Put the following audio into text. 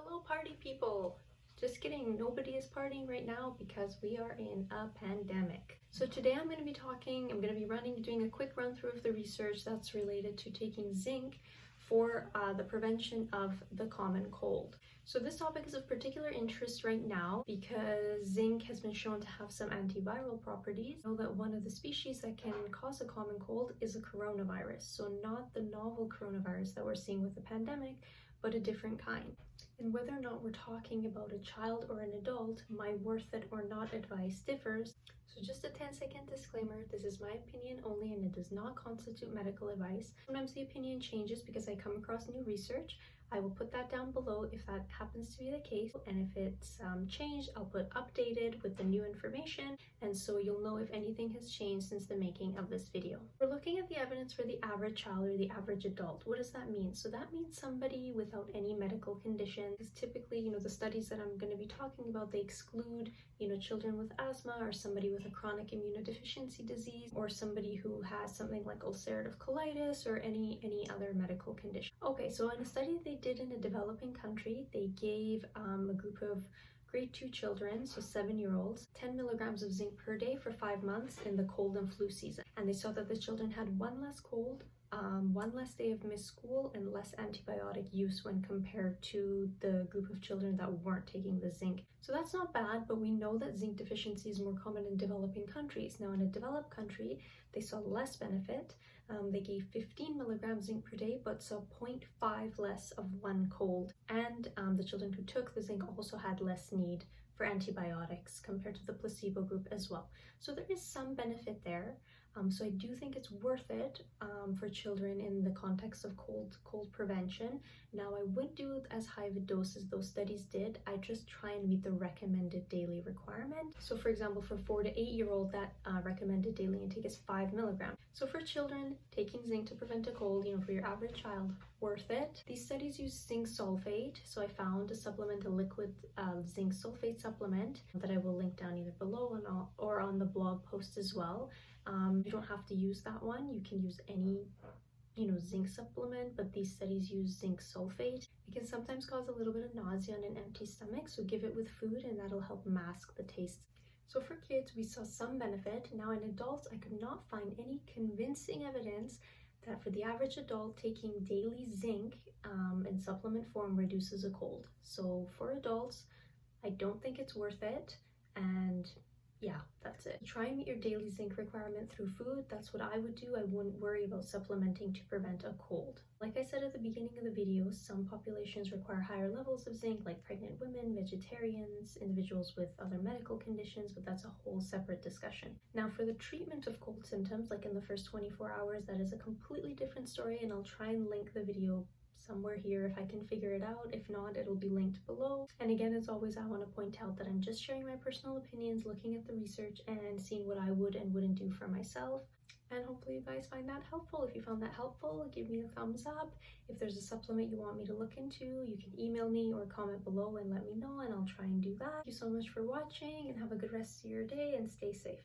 Hello party people! Just kidding, nobody is partying right now because we are in a pandemic. So today I'm going to be doing a quick run through of the research that's related to taking zinc for the prevention of the common cold. So this topic is of particular interest right now because zinc has been shown to have some antiviral properties. We know that one of the species that can cause a common cold is a coronavirus. So not the novel coronavirus that we're seeing with the pandemic, but a different kind. And whether or not we're talking about a child or an adult, my worth it or not advice differs. So just a 10-second disclaimer, this is my opinion only and it does not constitute medical advice. Sometimes the opinion changes because I come across new research. I will put that down below if that happens to be the case, and if it's changed, I'll put updated with the new information, and so you'll know if anything has changed since the making of this video. We're looking at the evidence for the average child or the average adult. What does that mean? So that means somebody without any medical condition, because typically, the studies that I'm going to be talking about, they exclude, children with asthma or somebody with a chronic immunodeficiency disease or somebody who has something like ulcerative colitis or any other medical condition. Okay, so in a study they did in a developing country, they gave a group of grade 2 children, so 7-year-olds, 10 milligrams of zinc per day for 5 months in the cold and flu season. And they saw that the children had one less cold, one less day of missed school, and less antibiotic use when compared to the group of children that weren't taking the zinc. So that's not bad, but we know that zinc deficiency is more common in developing countries. Now in a developed country, they saw less benefit. They gave 15 milligrams zinc per day, but saw 0.5 less of one cold. And the children who took the zinc also had less need for antibiotics compared to the placebo group as well. So there is some benefit there. So I do think it's worth it for children in the context of cold prevention. Now I wouldn't do as high of a dose as those studies did. I just try and meet the recommended daily requirement. So for example, for 4 to 8-year-old, that recommended daily intake is 5 milligrams. So for children, taking zinc to prevent a cold, for your average child, worth it. These studies use zinc sulfate. So I found a liquid zinc sulfate supplement that I will link down either below or on the blog post as well. You don't have to use that one. You can use any, zinc supplement, but these studies use zinc sulfate. It can sometimes cause a little bit of nausea on an empty stomach, so give it with food and that'll help mask the taste. So for kids, we saw some benefit. Now in adults, I could not find any convincing evidence that for the average adult, taking daily zinc in supplement form reduces a cold. So for adults, I don't think it's worth it, and yeah, that's it. Try and meet your daily zinc requirement through food. That's what I would do. I wouldn't worry about supplementing to prevent a cold. Like I said at the beginning of the video, some populations require higher levels of zinc, like pregnant women, vegetarians, individuals with other medical conditions, but that's a whole separate discussion. Now for the treatment of cold symptoms, like in the first 24 hours, that is a completely different story, and I'll try and link the video somewhere here if I can figure it out. If not, it'll be linked below. And again, as always, I want to point out that I'm just sharing my personal opinions, looking at the research and seeing what I would and wouldn't do for myself. And hopefully you guys find that helpful. If you found that helpful, give me a thumbs up. If there's a supplement you want me to look into, you can email me or comment below and let me know, and I'll try and do that. Thank you so much for watching, and have a good rest of your day and stay safe.